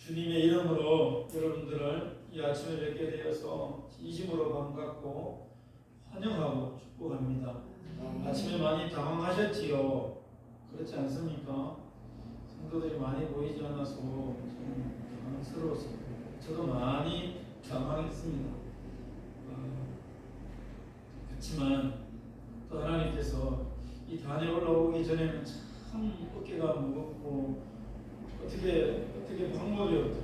주님의 이름으로 여러분들을 이 아침에 뵙게 되어서 진심으로 반갑고 환영하고 축복합니다. 아침에 많이 당황하셨지요? 그렇지 않습니까? 성도들이 많이 보이지 않아서 좀 당황스러웠어요. 저도 많이 당황했습니다. 그렇지만 또 하나님께서 이 단에 올라오기 전에는 참 어깨가 무겁고 어떻게 방법이 없더라고요.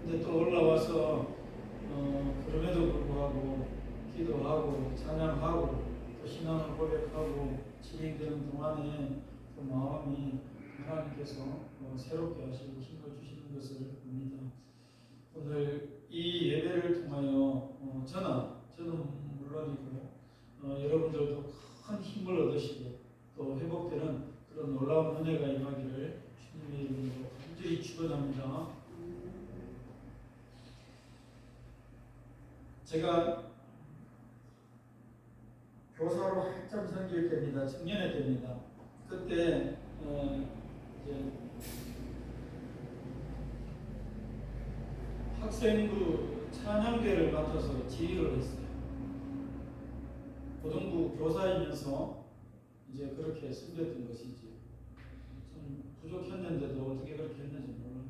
근데 또 올라와서 그럼에도 불구하고 기도하고 찬양하고 또 신앙을 고백하고 진행되는 동안에 그 마음이 하나님께서 새롭게 하시고 힘을 주시는 것을 봅니다. 오늘 이 예배를 통하여 저는 물론이고 여러분들도 큰 힘을 얻으시고 또 회복되는 그런 놀라운 은혜가 임하기를 주님의 이름으로 간절히 축원합니다. 제가 교사로 한참 섬길 때입니다. 청년회 때입니다. 그때 이제 학생부 찬양대를 맡아서 지휘를 했어요. 고등부 교사이면서 이제 그렇게 섬겼던 것이지. 좀 부족했는데도 어떻게 그렇게 했는지 몰라요.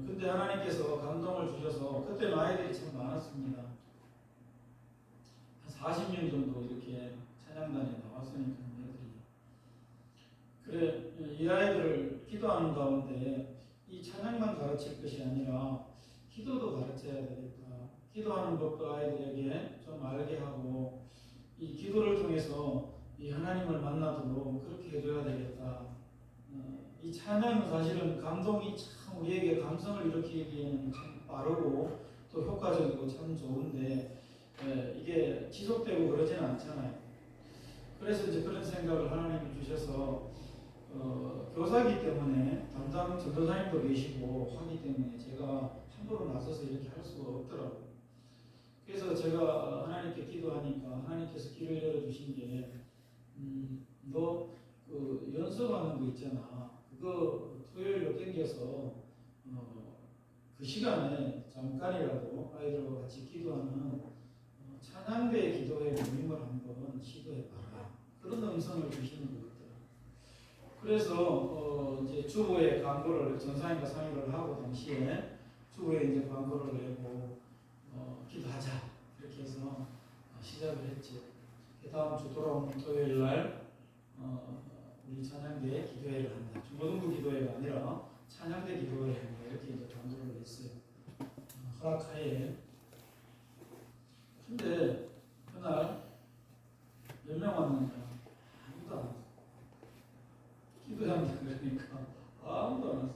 근데 하나님께서 감동을 주셔서 그때는 아이들이 참 많았습니다. 한 40명 정도 이렇게 찬양단에 나왔으니까 애들이. 그래 이 아이들을 기도하는 가운데 이 찬양만 가르칠 것이 아니라 기도도 가르쳐야 되겠다. 기도하는 법도 아이들에게 좀 알게 하고 이 기도를 통해서 이 하나님을 만나도록 그렇게 해줘야 되겠다. 이 찬양은 사실은 감동이 참 우리에게 감성을 일으키기에는 참 빠르고 또 효과적이고 참 좋은데 이게 지속되고 그러지는 않잖아요. 그래서 이제 그런 생각을 하나님이 주셔서 교사이기 때문에 담당 전도사님도 계시고 하기 때문에 제가 함부로 나서서 이렇게 할 수가 없더라고요. 그래서 제가 하나님께 기도하니까 하나님께서 길을 열어주신 게 너 그 연습하는 거 있잖아. 그거 토요일로 땡겨서 그 시간에 잠깐이라도 아이들과 같이 기도하는 찬양대 기도회 모임을 한번 시도해봐라. 그런 음성을 주시는 것 같더라고요. 그래서 이제 주보에 광고를 전사님과 상의를 하고 당시에 주보에 이제 광고를 내고 기도하자 이렇게 해서 시작을 했죠. 다음 주 돌아오는 토요일 날 우리 찬양대 기도회를 한다. 중고등부 기도회가 아니라 찬양대 기도회를 한다. 이렇게 이제 광고를 했어요. 허락하에. 근데 그날 몇 명 왔는가? 아무도 안 왔어. 기도한다 그러니까 아무도 안 왔어.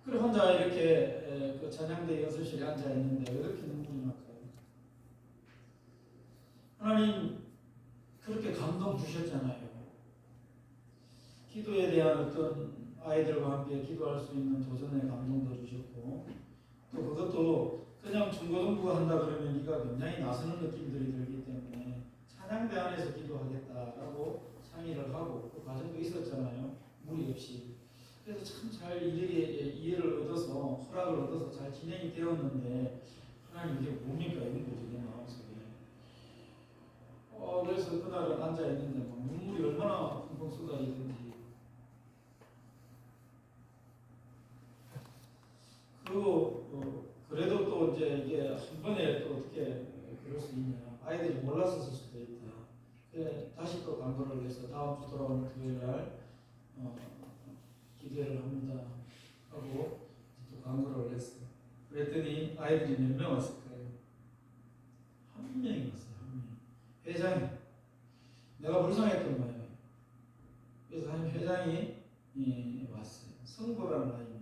그래 혼자 이렇게 그 찬양대 연습실에 앉아 있는데 왜 이렇게 눈물이 날까요? 하나님 그렇게 감동 주셨잖아요. 기도에 대한 어떤 아이들과 함께 기도할 수 있는 도전의 감동도 주셨고 또 그것도 그냥 중고등부가 한다 그러면 네가 굉장히 나서는 느낌들이 들기 때문에 찬양대 안에서 기도하겠다라고 상의를 하고 그 과정도 있었잖아요. 무리 없이. 그래서 참 잘 이해를 얻어서 허락을 얻어서 잘 진행이 되었는데 하나님 이게 뭡니까 이런 거죠 내 마음속에. 그래서 그날은 앉아 있는데 막 눈물이 얼마나 펑펑 쏟아지든지. 그리고 그래도 또 이제 이게 한 번에 또 어떻게 그럴 수 있냐. 아이들이 몰랐었을 수도 있다. 그래 다시 또 광고를 해서 다음 주 돌아오는 토요일 날 기대를 합니다 하고 또 광고를 했어요. 그랬더니 아이들이 몇 명 왔을까요? 한 명이 왔어요. 한 명. 회장이. 내가 불쌍했던 거예요. 그래서 한 회장이 왔어요. 성보라는 아이입니다.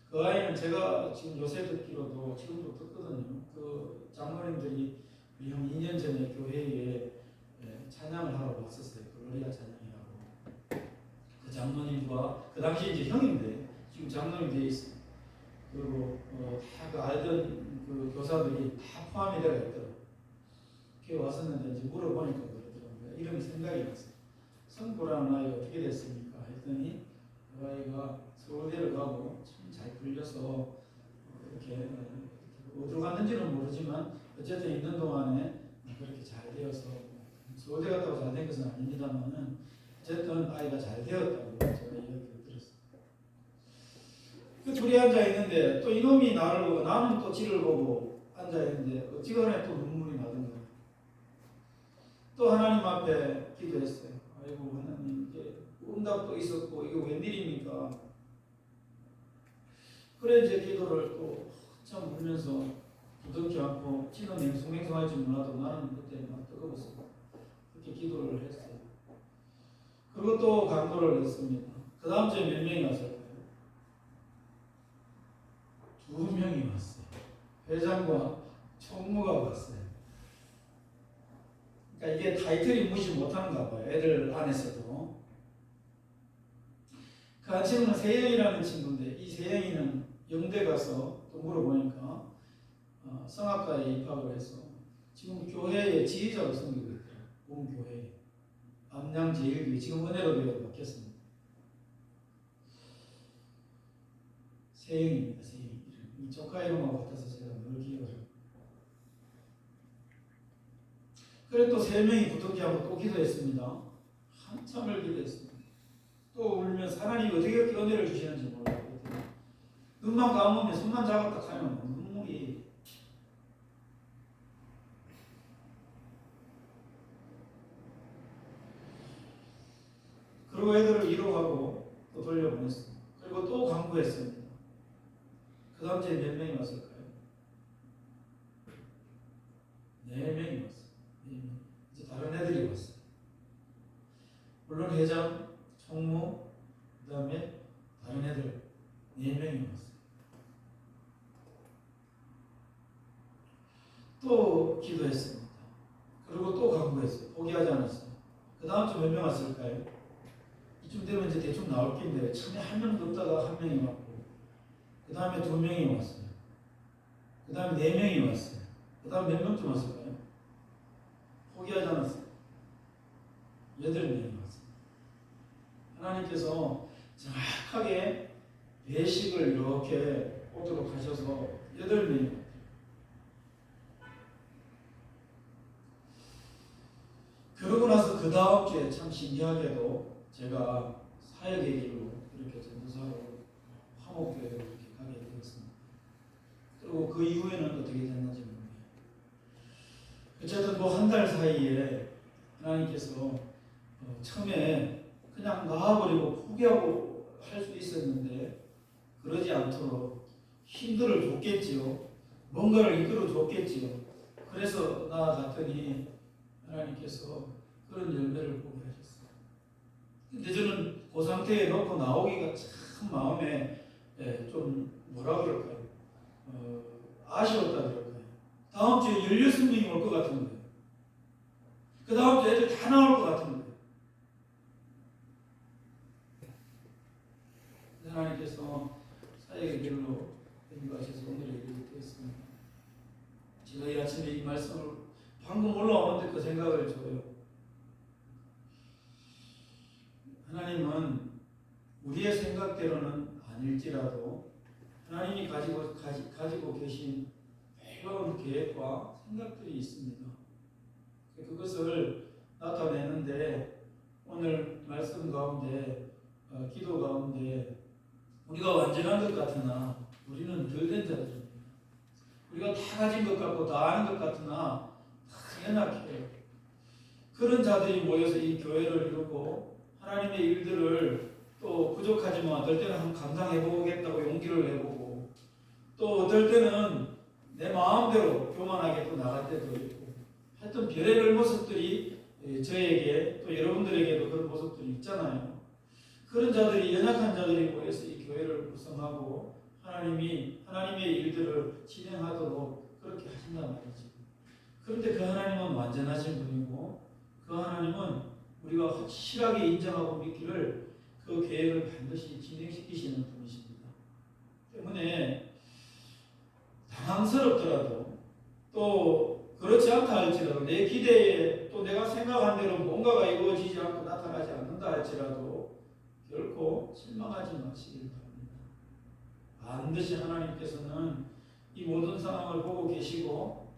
그 아이는 제가 지금 요새 듣기로도 지금도 듣거든요. 그 장로님들이 우리 한 2년 전에 교회에 찬양을 하러 왔었어요. 글로리아 찬양이라고. 그 장로님과 그 당시 이제 형인데 지금 장로님 되어 있어요. 그리고 다 그 알던 그 교사들이 다 포함이 되어 있더라고요. 교회 왔었는데 이제 물어보니까 그러더라고요. 이름이 생각이 났어요. 성보라는 아이가 어떻게 됐습니까? 했더니 그 아이가 서울대를 가고 참 잘 풀려서 이렇게 어디로 갔는지는 모르지만 어쨌든 있는 동안에 그렇게 잘 되어서 서울대 갔다고 잘 된 것은 아닙니다만은 어쨌든 아이가 잘 되었다고 제가 이야기를 들었어요. 그 둘이 앉아 있는데 또 이놈이 나를 보고 나는 또 지를 보고 앉아 있는데 어찌간에 또 눈물이 나던가. 또 하나님 앞에 기도했어요. 아이고 하나님 이게 응답도 있었고 이거 웬일입니까? 그래 이제 기도를 또 한참 울면서 부둥켜 안고 지는 맹숭맹숭할지 몰라도 나는 그때 막 뜨거웠어요. 그렇게 기도를 했어요. 그리고 또 강도를 했습니다. 그 다음 주에 몇 명이 왔을까요? 2명이 왔어요. 회장과 총무가 왔어요. 그러니까 이게 타이틀이 무시 못하는가 봐요. 애들 안에서도. 그 친구는 세영이라는 친구인데 이 세영이는 영대 가서 또 물어보니까 성악과에 입학을 해서 지금 교회의 지휘자로 섬기고 있더라고요. 본 교회에. 암양제일교회 지금 은혜로교회로 바뀌었습니다. 세영입니다. 세영. 이 조카 이름하고 같아서 제가 늘 기억을 해요. 그래 또 3명이 부득이하고 또 기도했습니다. 한참을 기도했습니다. 또 울면서 하나님이 어떻게 그렇게 은혜를 주시는지 몰라요. 눈만 감으면 손만 잡았다 하면 눈물이 그리고 애들을 위로하고 또 돌려보냈습니다. 그리고 또 강구했습니다. 그 다음 주에 몇 명이 왔을까요? 4명이 왔어요. 4명. 이제 다른 애들이 왔어요. 물론 회장, 총무, 그 다음에 다른 애들 4명이 왔어요. 또 기도했습니다. 그리고 또 강구했어요. 포기하지 않았어요. 그 다음 주 몇 명 왔을까요? 이쯤 되면 이제 대충 나올 낀데 처음에 1명도 없다가 1명이 왔고 그 다음에 2명이 왔어요. 그 다음에 4명이 왔어요. 그 다음에 몇 명쯤 왔을까요? 포기하지 않았어요. 8명이 왔어요. 하나님께서 정확하게 배식을 이렇게 오도록 하셔서 8명이 왔어요. 그러고 나서 그 다음 주에 참 신기하게도 제가 사역의 길로 이렇게 전도사로 화목교회로 이렇게 가게 되었습니다. 그리고 그 이후에는 어떻게 됐는지 모르겠어요. 어쨌든 그 한 달 사이에 하나님께서 처음에 그냥 놔버리고 포기하고 할 수 있었는데 그러지 않도록 힘들을 줬겠지요. 뭔가를 이끌어 줬겠지요. 그래서 나아갔더니 하나님께서 그런 열매를 보게 하셨어요. 근데 저는 그 상태에 놓고 나오기가 참 마음에 좀 뭐라 그럴까요? 아쉬웠다 그럴까요? 다음 주에 16명이 올 것 같은 거예요. 그 다음 주에 애들 다 나올 것 같은 거예요. 하나님께서 사역의 길로 인도하셔서 오늘의 일이 되었습니다. 제가 이 아침에 이 말씀을 방금 올라오는데 그 생각을 줘요. 하나님은 우리의 생각대로는 아닐지라도 하나님이 가지고 계신 놀라운 계획과 생각들이 있습니다. 그것을 나타내는데 오늘 말씀 가운데 기도 가운데 우리가 완전한 것 같으나 우리는 덜 된 자들입니다. 우리가 다 가진 것 같고 다 아는 것 같으나 다 연약해요. 그런 자들이 모여서 이 교회를 이루고 하나님의 일들을 또 부족하지만 어떨 때는 한번 감당해보겠다고 용기를 내보고 또 어떨 때는 내 마음대로 교만하게 또 나갈 때도 있고 하여튼 별의별 모습들이 저에게 또 여러분들에게도 그런 모습들이 있잖아요. 그런 자들이 연약한 자들이 모여서 이 교회를 구성하고 하나님의 일들을 진행하도록 그렇게 하신단 말이지. 그런데 그 하나님은 완전하신 분이고 그 하나님은 우리가 확실하게 인정하고 믿기를 그 계획을 반드시 진행시키시는 분이십니다. 때문에 당황스럽더라도 또 그렇지 않다 할지라도 내 기대에 또 내가 생각한 대로 뭔가가 이루어지지 않고 나타나지 않는다 할지라도 결코 실망하지 마시길 바랍니다. 반드시 하나님께서는 이 모든 상황을 보고 계시고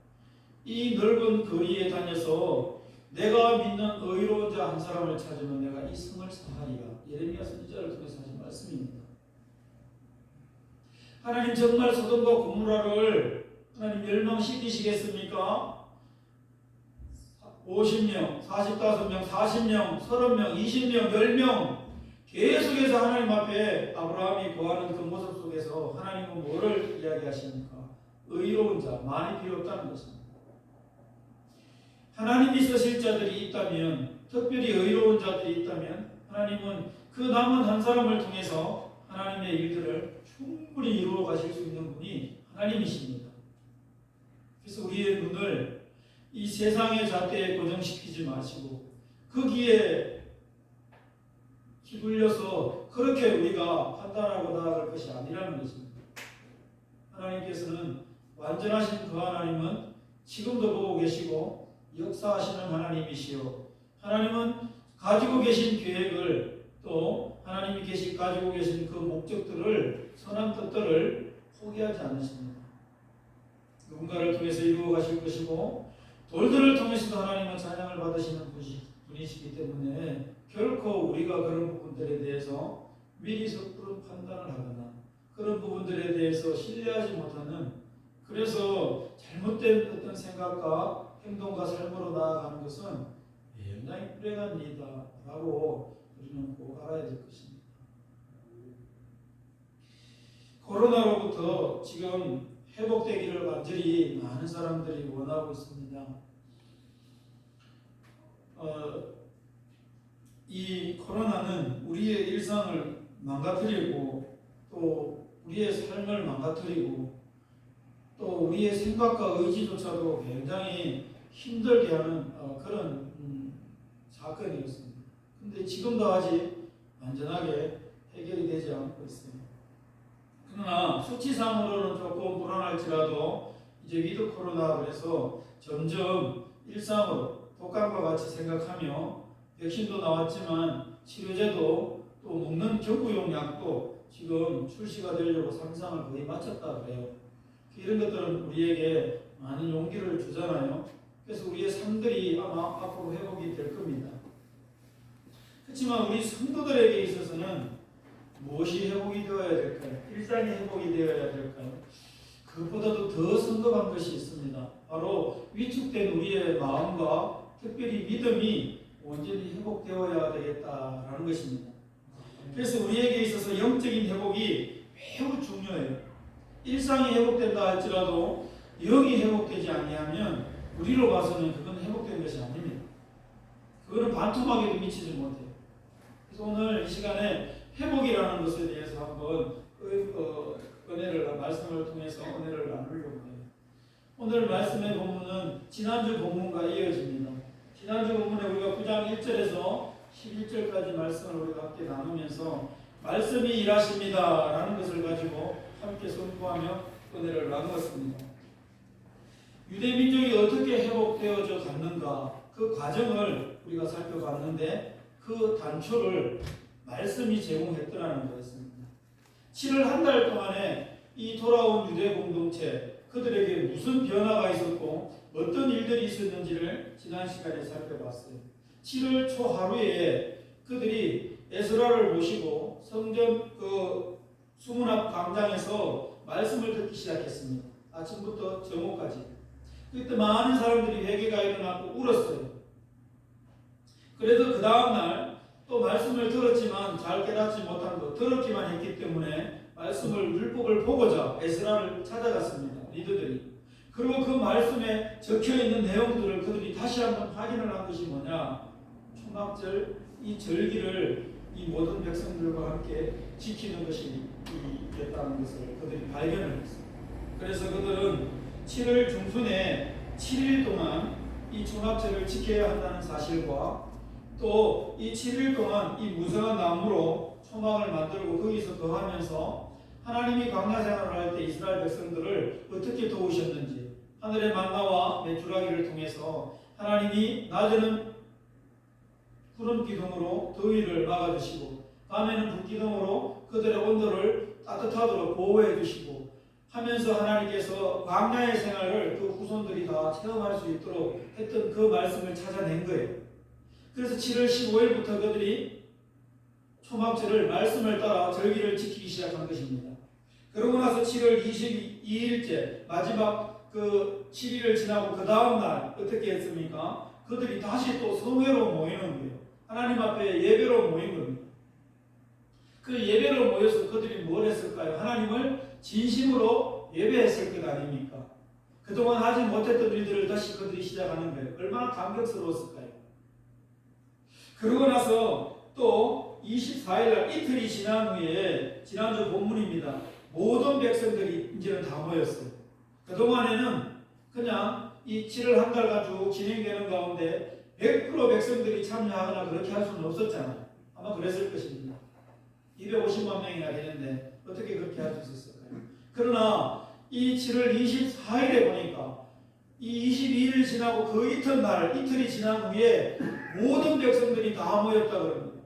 이 넓은 거리에 다녀서 내가 믿는 의로운 자 한 사람을 찾으면 내가 이 성을 사하리라. 예레미야 선지자를 통해서 하신 말씀입니다. 하나님 정말 소돔과 고모라를 하나님 멸망시키시겠습니까? 50명, 45명, 40명, 30명, 20명, 10명 계속해서 하나님 앞에 아브라함이 구하는 그 모습 속에서 하나님은 뭐를 이야기하십니까? 의로운 자, 많이 필요 없다는 것입니다. 하나님이 쓰실 자들이 있다면, 특별히 의로운 자들이 있다면 하나님은 그 남은 한 사람을 통해서 하나님의 일들을 충분히 이루어 가실 수 있는 분이 하나님이십니다. 그래서 우리의 눈을 이 세상의 잣대에 고정시키지 마시고 거기에 휘둘려서 그렇게 우리가 판단하고 나아갈 것이 아니라는 것입니다. 하나님께서는 완전하신 그 하나님은 지금도 보고 계시고 역사하시는 하나님이시요, 하나님은 가지고 계신 계획을 또 하나님이 가지고 계신 그 목적들을, 선한 뜻들을 포기하지 않으십니다. 누군가를 통해서 이루어 가실 것이고 돌들을 통해서도 하나님은 찬양을 받으시는 분이시기 때문에 결코 우리가 그런 부분들에 대해서 미리 섣부른 판단을 하거나 그런 부분들에 대해서 신뢰하지 못하는, 그래서 잘못된 어떤 생각과 행동과 삶으로 나아가는 것은 굉장히 불행한 일이다 라고 우리는 꼭 알아야 될 것입니다. 코로나로부터 지금 회복되기를 간절히 많은 사람들이 원하고 있습니다. 이 코로나는 우리의 일상을 망가뜨리고 또 우리의 삶을 망가뜨리고 또 우리의 생각과 의지조차도 굉장히 힘들게 하는 그런 사건이었습니다. 그런데 지금도 아직 완전하게 해결이 되지 않고 있습니다. 그러나 수치상으로는 조금 불안할지라도 이제 위드 코로나 그래서 점점 일상으로 독감과 같이 생각하며 백신도 나왔지만 치료제도 또 먹는 경구용 약도 지금 출시가 되려고 상상을 거의 마쳤다 그래요. 이런 것들은 우리에게 많은 용기를 주잖아요. 그래서 우리의 삶들이 아마 앞으로 회복이 될 겁니다. 그렇지만 우리 성도들에게 있어서는 무엇이 회복이 되어야 될까요? 일상이 회복이 되어야 될까요? 그것보다도 더 성급한 것이 있습니다. 바로 위축된 우리의 마음과 특별히 믿음이 온전히 회복되어야 되겠다라는 것입니다. 그래서 우리에게 있어서 영적인 회복이 매우 중요해요. 일상이 회복된다 할지라도 영이 회복되지 아니하면 우리로 봐서는 그건 회복된 것이 아닙니다. 그거는 반토막에도 미치지 못해요. 그래서 오늘 이 시간에 회복이라는 것에 대해서 한번 말씀을 통해서 은혜를 나누려고 해요. 오늘 말씀의 본문은 지난주 본문과 이어집니다. 지난주 본문에 우리가 9장 1절에서 11절까지 말씀을 우리가 함께 나누면서 말씀이 일하십니다 라는 것을 가지고 함께 선포하며 은혜를 나누었습니다. 유대 민족이 어떻게 회복되어져 갔는가 그 과정을 우리가 살펴봤는데 그 단초를 말씀이 제공했더라는 거였습니다. 7월 한 달 동안에 이 돌아온 유대 공동체 그들에게 무슨 변화가 있었고 어떤 일들이 있었는지를 지난 시간에 살펴봤어요. 7월 초 하루에 그들이 에스라를 모시고 성전 수문 앞 광장에서 말씀을 듣기 시작했습니다. 아침부터 정오까지. 그때 많은 사람들이 회개가 일어나고 울었어요. 그래도 그 다음날 또 말씀을 들었지만 잘 깨닫지 못한 것, 들었기만 했기 때문에 말씀을 율법을 보고자 에스라를 찾아갔습니다. 리더들이. 그리고 그 말씀에 적혀있는 내용들을 그들이 다시 한번 확인을 한 것이 뭐냐, 초막절 이 절기를 이 모든 백성들과 함께 지키는 것이 있겠다는 것을 그들이 발견을 했습니다. 그래서 그들은 7월 중순에 7일 동안 이 초막절을 지켜야 한다는 사실과 또 이 7일 동안 이 무성한 나무로 초막을 만들고 거기서 거하면서 하나님이 광야 생활을 할 때 이스라엘 백성들을 어떻게 도우셨는지, 하늘의 만나와 메추라기를 통해서 하나님이 낮에는 푸른 기둥으로 더위를 막아주시고 밤에는 불기둥으로 그들의 온도를 따뜻하도록 보호해 주시고 하면서 하나님께서 광야의 생활을 그 후손들이 다 체험할 수 있도록 했던 그 말씀을 찾아낸 거예요. 그래서 7월 15일부터 그들이 초막절을 말씀을 따라 절기를 지키기 시작한 것입니다. 그러고 나서 7월 22일째 마지막 그 7일을 지나고 그 다음 날 어떻게 했습니까? 그들이 다시 또 성회로 모이는 거예요. 하나님 앞에 예배로 모인 겁니다. 그 예배로 모여서 그들이 뭘 했을까요? 하나님을 진심으로 예배했을 것 아닙니까? 그동안 하지 못했던 일들을 다시 그들이 시작하는 거예요. 얼마나 감격스러웠을까요? 그러고 나서 또 24일날 이틀이 지난 후에 지난주 본문입니다. 모든 백성들이 이제는 다 모였어요. 그동안에는 그냥 이 7월 한 달간 쭉 진행되는 가운데 100% 백성들이 참여하거나 그렇게 할 수는 없었잖아요. 아마 그랬을 것입니다. 250만 명이나 되는데 어떻게 그렇게 할 수 있었을까요? 그러나 이 7월 24일에 보니까 이 22일 지나고 그 이튿날 이틀이 지난 후에 모든 백성들이 다 모였다고 합니다.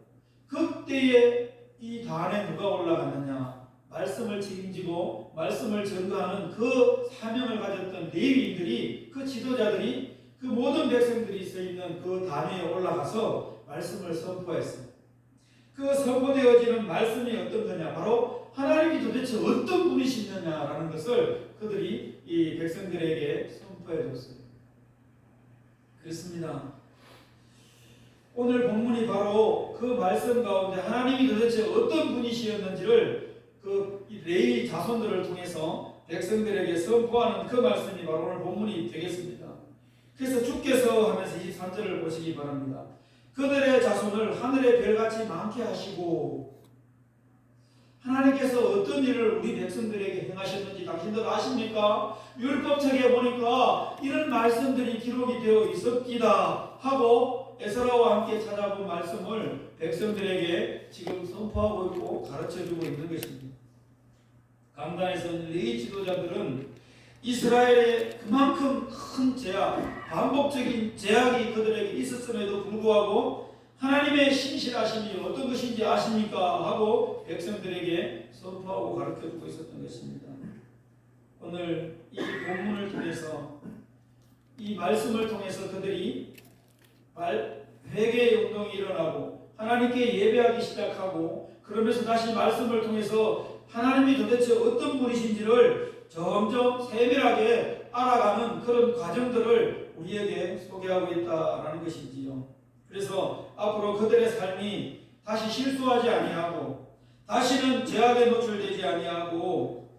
그때에 이 단에 누가 올라갔느냐? 말씀을 책임지고 말씀을 전가하는 그 사명을 가졌던 레위인들이, 그 지도자들이 그 모든 백성들이 서 있는 그 단위에 올라가서 말씀을 선포했습니다. 그 선포되어지는 말씀이 어떤 거냐? 바로 하나님이 도대체 어떤 분이시느냐라는 것을 그들이 이 백성들에게 선포해 줬어요. 그렇습니다. 오늘 본문이 바로 그 말씀 가운데 하나님이 도대체 어떤 분이시였는지를 그 레위 자손들을 통해서 백성들에게 선포하는 그 말씀이 바로 오늘 본문이 되겠습니다. 그래서 주께서 하면서 23절을 보시기 바랍니다. 그들의 자손을 하늘의 별같이 많게 하시고, 하나님께서 어떤 일을 우리 백성들에게 행하셨는지 당신들 아십니까? 율법책에 보니까 이런 말씀들이 기록이 되어 있었기다 하고 에스라와 함께 찾아본 말씀을 백성들에게 지금 선포하고 있고 가르쳐주고 있는 것입니다. 강단에서 레위 지도자들은 이스라엘의 그만큼 큰 제약, 반복적인 제약이 그들에게 있었음에도 불구하고 하나님의 신실하심이 어떤 것인지 아십니까? 하고 백성들에게 선포하고 가르쳐주고 있었던 것입니다. 오늘 이 본문을 통해서, 이 말씀을 통해서 그들이 회개의 운동이 일어나고 하나님께 예배하기 시작하고, 그러면서 다시 말씀을 통해서 하나님이 도대체 어떤 분이신지를 점점 세밀하게 알아가는 그런 과정들을 우리에게 소개하고 있다라는 것이지요. 그래서 앞으로 그들의 삶이 다시 실수하지 아니하고 다시는 제약에 노출되지 아니하고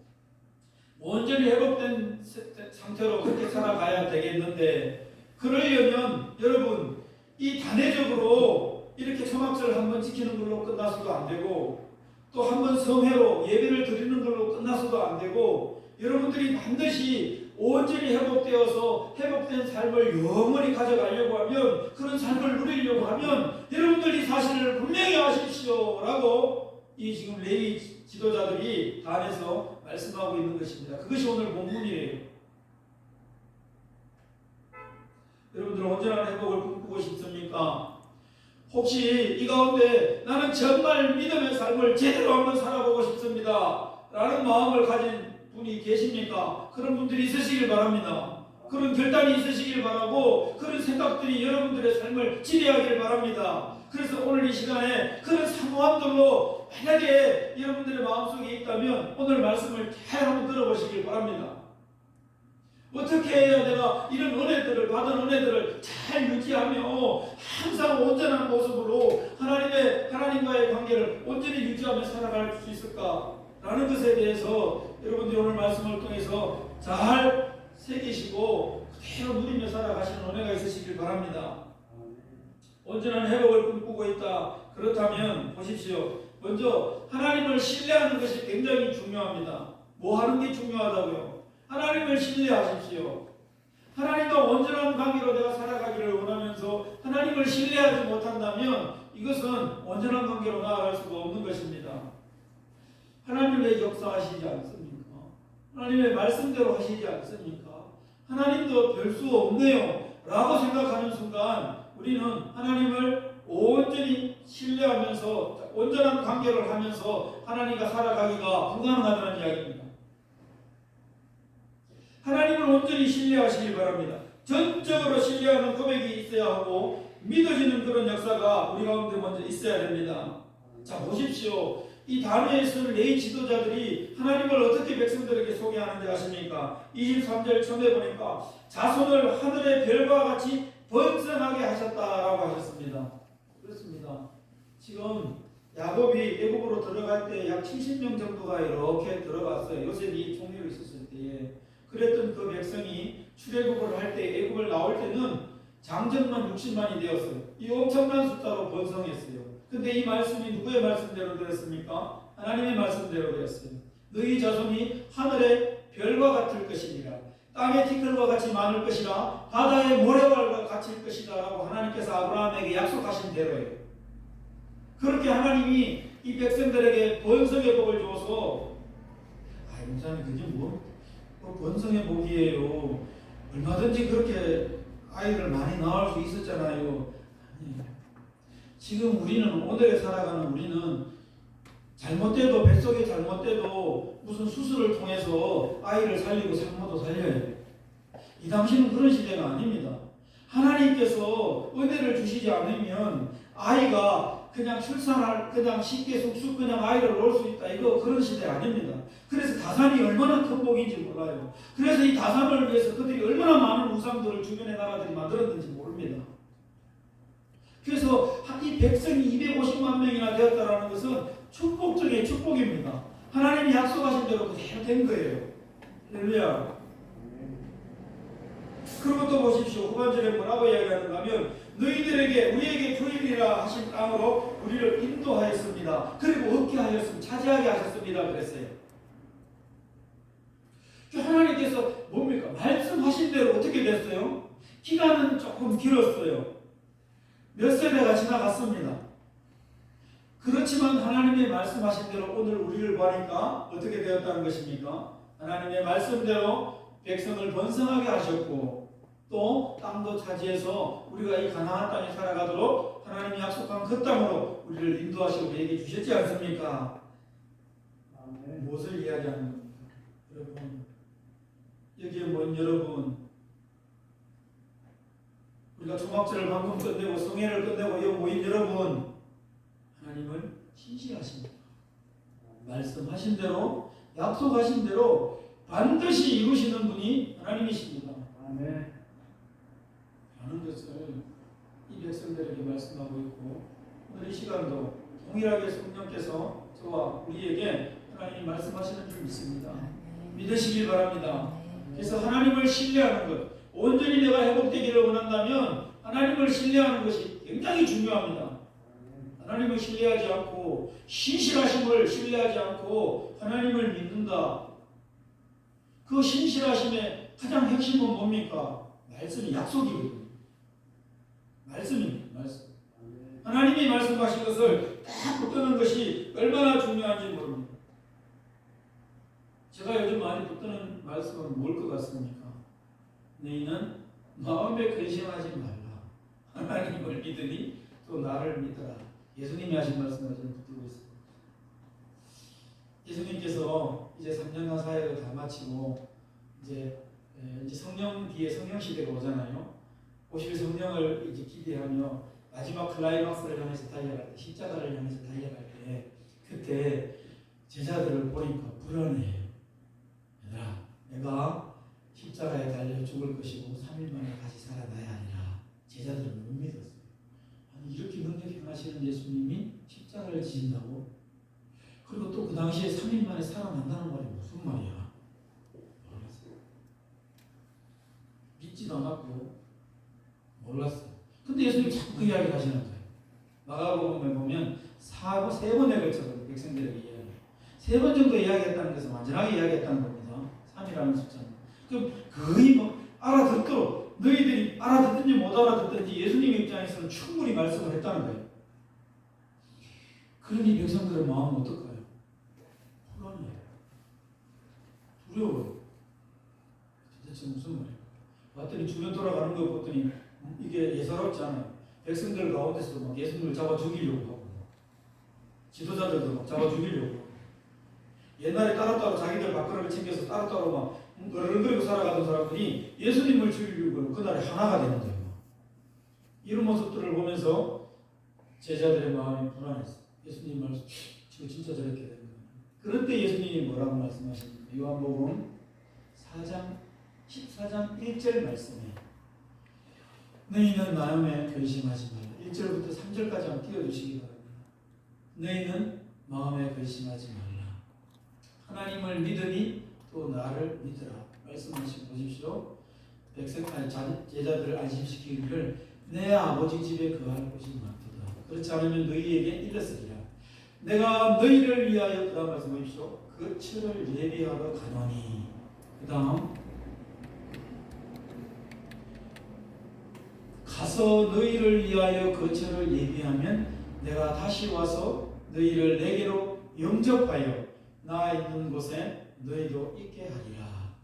온전히 회복된 상태로 그렇게 살아가야 되겠는데, 그러려면 여러분 이 단회적으로 이렇게 초막절 한번 지키는 걸로 끝나서도 안 되고, 또 한번 성회로 예배를 드리는 걸로 끝나서도 안 되고, 여러분들이 반드시 온전히 회복되어서 회복된 삶을 영원히 가져가려고 하면, 그런 삶을 누리려고 하면 여러분들이 사실을 분명히 아십시오 라고 이 지금 레위 지도자들이 단에서 말씀하고 있는 것입니다. 그것이 오늘 본문이에요. 여러분들 언제나 회복을 꿈꾸고 싶습니까? 혹시 이 가운데 나는 정말 믿음의 삶을 제대로 한번 살아보고 싶습니다 라는 마음을 가진 분이 계십니까? 그런 분들이 있으시길 바랍니다. 그런 결단이 있으시길 바라고, 그런 생각들이 여러분들의 삶을 지배하길 바랍니다. 그래서 오늘 이 시간에 그런 사모함들로 만약에 여러분들의 마음속에 있다면 오늘 말씀을 잘 한번 들어보시길 바랍니다. 어떻게 해야 내가 이런 은혜들을, 받은 은혜들을 잘 유지하며 항상 온전한 모습으로 하나님과의 관계를 온전히 유지하며 살아갈 수 있을까? 라는 것에 대해서 여러분들이 오늘 말씀을 통해서 잘 새기시고 그대로 누리며 살아가시는 은혜가 있으시길 바랍니다. 온전한 회복을 꿈꾸고 있다. 그렇다면 보십시오. 먼저 하나님을 신뢰하는 것이 굉장히 중요합니다. 뭐 하는 게 중요하다고요? 하나님을 신뢰하십시오. 하나님과 온전한 관계로 내가 살아가기를 원하면서 하나님을 신뢰하지 못한다면 이것은 온전한 관계로 나아갈 수가 없는 것입니다. 하나님 왜 역사하시지 않습니까? 하나님의 말씀대로 하시지 않습니까? 하나님도 별 수 없네요 라고 생각하는 순간 우리는 하나님을 온전히 신뢰하면서 온전한 관계를 하면서 하나님과 살아가기가 불가능하다는 이야기입니다. 하나님을 온전히 신뢰하시길 바랍니다. 전적으로 신뢰하는 고백이 있어야 하고 믿어지는 그런 역사가 우리 가운데 먼저 있어야 됩니다. 자, 보십시오. 이 다니엘 술 네 지도자들이 하나님을 어떻게 백성들에게 소개하는지 아십니까? 23절 처음에 보니까 자손을 하늘의 별과 같이 번성하게 하셨다라고 하셨습니다. 그렇습니다. 지금 야곱이 애굽으로 들어갈 때 약 70명 정도가 이렇게 들어갔어요. 요셉이 총리로 있었을 때에. 그랬던 그 백성이 출애굽을 할 때 애굽을 나올 때는 장정만 60만이 되었어요. 이 엄청난 숫자로 번성했어요. 근데 이 말씀이 누구의 말씀대로 되었습니까? 하나님의 말씀대로 되었어요. 너희 자손이 하늘의 별과 같을 것이니라. 땅의 티끌과 같이 많을 것이라. 바다의 모래와 같을 것이다 라고 하나님께서 아브라함에게 약속하신 대로예요. 그렇게 하나님이 이 백성들에게 번성의 복을 줘서 목사님 그게 뭐 번성의 복이에요. 얼마든지 그렇게 아이를 많이 낳을 수 있었잖아요. 아니, 지금 우리는 오늘에 살아가는 우리는 잘못돼도 뱃속에 잘못돼도 무슨 수술을 통해서 아이를 살리고 산모도 살려야 돼요. 이 당시는 그런 시대가 아닙니다. 하나님께서 은혜를 주시지 않으면 아이가 그냥 출산할 그냥 쉽게 쑥쑥 그냥 아이를 놓을 수 있다. 이거 그런 시대 아닙니다. 그래서 다산이 얼마나 큰 복인지 몰라요. 그래서 이 다산을 위해서 그들이 얼마나 많은 우상들을 주변의 나라들이 만들었는지 모릅니다. 그래서 이 백성이 250만 명이나 되었다는 것은 축복 중에 축복입니다. 하나님이 약속하신 대로 그대로 된 거예요. 할렐루야. 그리고 또 보십시오. 후반절에 뭐라고 이야기하는가 하면 너희들에게 우리에게 주일이라 하신 땅으로 우리를 인도하였습니다. 그리고 얻게 하였습니다. 차지하게 하셨습니다. 그랬어요. 하나님께서 뭡니까? 말씀하신 대로 어떻게 됐어요? 기간은 조금 길었어요. 몇 세대가 지나갔습니다. 그렇지만 하나님의 말씀하신 대로 오늘 우리를 보니까 어떻게 되었다는 것입니까? 하나님의 말씀대로 백성을 번성하게 하셨고 또 땅도 차지해서 우리가 이 가나안 땅에 살아가도록 하나님이 약속한 그 땅으로 우리를 인도하시고 얘기해 주셨지 않습니까? 무엇을 이야기하는 겁니까? 여러분, 여기에 모인 여러분, 우리가 초막절을 방금 끝내고 성회를 끝내고 여기 모인 여러분, 하나님을 신실하십니다. 말씀하신 대로 약속하신 대로 반드시 이루시는 분이 하나님이십니다. 아멘. 라는 것을 이 백성들에게 말씀하고 있고 오늘 이 시간도 동일하게 성령께서 저와 우리에게 하나님이 말씀하시는 줄 믿습니다. 믿으시길 바랍니다. 그래서 하나님을 신뢰하는 것, 온전히 내가 회복되기를 원한다면 하나님을 신뢰하는 것이 굉장히 중요합니다. 하나님을 신뢰하지 않고 신실하심을 신뢰하지 않고 하나님을 믿는다. 그 신실하심의 가장 핵심은 뭡니까? 말씀이 약속이거든요. 말씀입니다. 말씀. 하나님이 말씀하신 것을 딱 붙드는 것이 얼마나 중요한지 모릅니다. 제가 요즘 많이 붙드는 말씀은 뭘 것 같습니까? 너희는 마음에 근심하지 말라. 하나님을 믿으니 또 나를 믿어라. 예수님이 하신 말씀을 저는 붙들고 있습니다. 예수님께서 이제 3년간 사역을 다 마치고 이제 성령 뒤에 성령 시대가 오잖아요. 오실 성령을 이제 기대하며 마지막 클라이막스를 향해서 달려갈 때, 십자가를 향해서 달려갈 때, 그때 제자들을 보니까 불안해요. 얘들아, 내가 십자가에 달려 죽을 것이고 3일 만에 다시 살아나야 하리라. 제자들은 못 믿었어요. 아니, 이렇게 능력 행하시는 예수님이 십자가를 지신다고? 그리고 또 그 당시에 3일 만에 살아난다는 말이 무슨 말이야? 몰랐어요. 믿지도 않았고 몰랐어요. 근데 예수님이 자꾸 그 이야기를 하시는 거예요. 마가복음에 보면 3번에 걸쳐서 백성들에게 이야기해요. 3번 정도 이야기했다는 것은 완전하게 이야기했다는 겁니다. 3이라는 숫자는. 그럼 거의 뭐 알아듣도록 너희들이 알아듣든지 못 알아듣든지 예수님 입장에서는 충분히 말씀을 했다는 거예요. 그러니 백성들의 마음은 어떨까요? 불안해요. 두려워요. 도대체 무슨 말이에요? 봤더니 주변 돌아가는 거 봤더니 이게 예사롭지 않아요. 백성들 가운데서도 막 예수님을 잡아 죽이려고 하고, 지도자들도 막 잡아 죽이려고 하고, 옛날에 따로따로 자기들 밥그릇을 챙겨서 따로따로 막 으르렁거리고 살아가던 사람들이 예수님을 죽이려고 그날에 하나가 되는 거예요. 이런 모습들을 보면서 제자들의 마음이 불안했어요. 예수님 말씀, 지금 진짜 저렇게 되는 거예요. 그럴 때 예수님이 뭐라고 말씀하십니까? 요한복음 14장 1절 말씀에 너희는 마음에 근심하지 말라. 1절부터 3절까지 한번 띄워주시기 바랍니다. 너희는 마음에 근심하지 말라. 하나님을 믿으니 또 나를 믿으라. 말씀하시고 보십시오. 제자들을 안심시키기를 내 아버지 집에 거할 곳이 많도다. 그렇지 않으면 너희에게 일렀으리라. 내가 너희를 위하여, 그 다음 말씀 보십시오. 그 처를 예비하러 가노니. 그 다음 가서 너희를 위하여 그 처를 예비하면 내가 다시 와서 너희를 내게로 영접하여 나 있는 곳에 너희도 있게 하리라.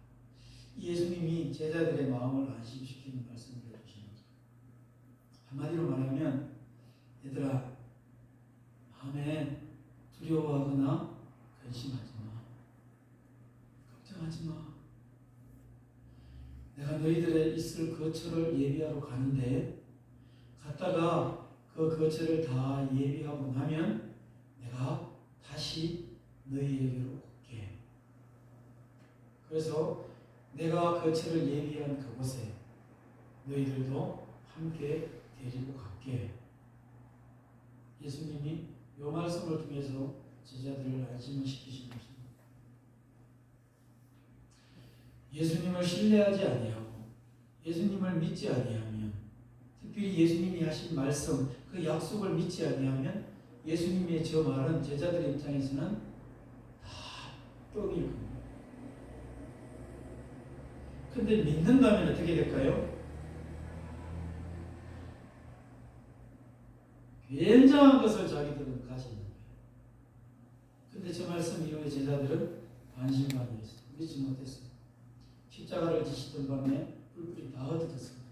예수님이 제자들의 마음을 안심시키는 말씀을 해주십니다. 한마디로 말하면 얘들아, 마음에 두려워하거나 근심하지 마. 걱정하지 마. 내가 너희들의 있을 거처를 예비하러 가는데 갔다가 그 거처를 다 예비하고 나면 내가 다시 너희에게로 올게. 그래서 내가 거처를 예비한 그곳에 너희들도 함께 데리고 갈게. 예수님이 이 말씀을 통해서 제자들을 안심을 시키신 것입니다. 예수님을 신뢰하지 아니하고 예수님을 믿지 아니하면, 특별히 예수님이 하신 말씀, 그 약속을 믿지 아니하면 예수님의 저 말은 제자들의 입장에서는 다 뻥일 겁니다. 근데 믿는다면 어떻게 될까요? 굉장한 것을 자기들은 가지는 거예요. 근데 저 말씀 이후에 제자들은 반신반의했어요. 믿지 못했어요. 십자가를 지시던 밤에 뿔뿔이 다 흩어졌습니다.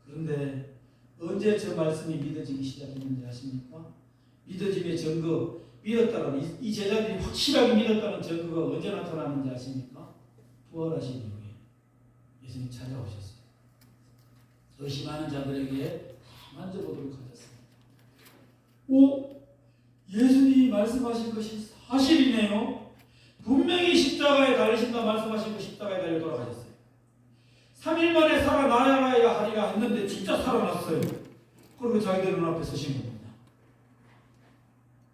그런데 언제 저 말씀이 믿어지기 시작했는지 아십니까? 믿어짐의 증거, 믿었다는, 이 제자들이 확실하게 믿었다는 증거가 언제 나타나는지 아십니까? 부활하신 이후에 예수님 찾아오셨어요. 의심하는 자들에게 다 만져보도록 하셨습니다. 오, 예수님이 말씀하신 것이 사실이네요. 분명히 십자가에 달리신다 말씀하시고 십자가에 달려 돌아가셨어요. 3일 만에 살아나야 하리라 했는데 진짜 살아났어요. 그리고 자기들 눈앞에 서신 겁니다.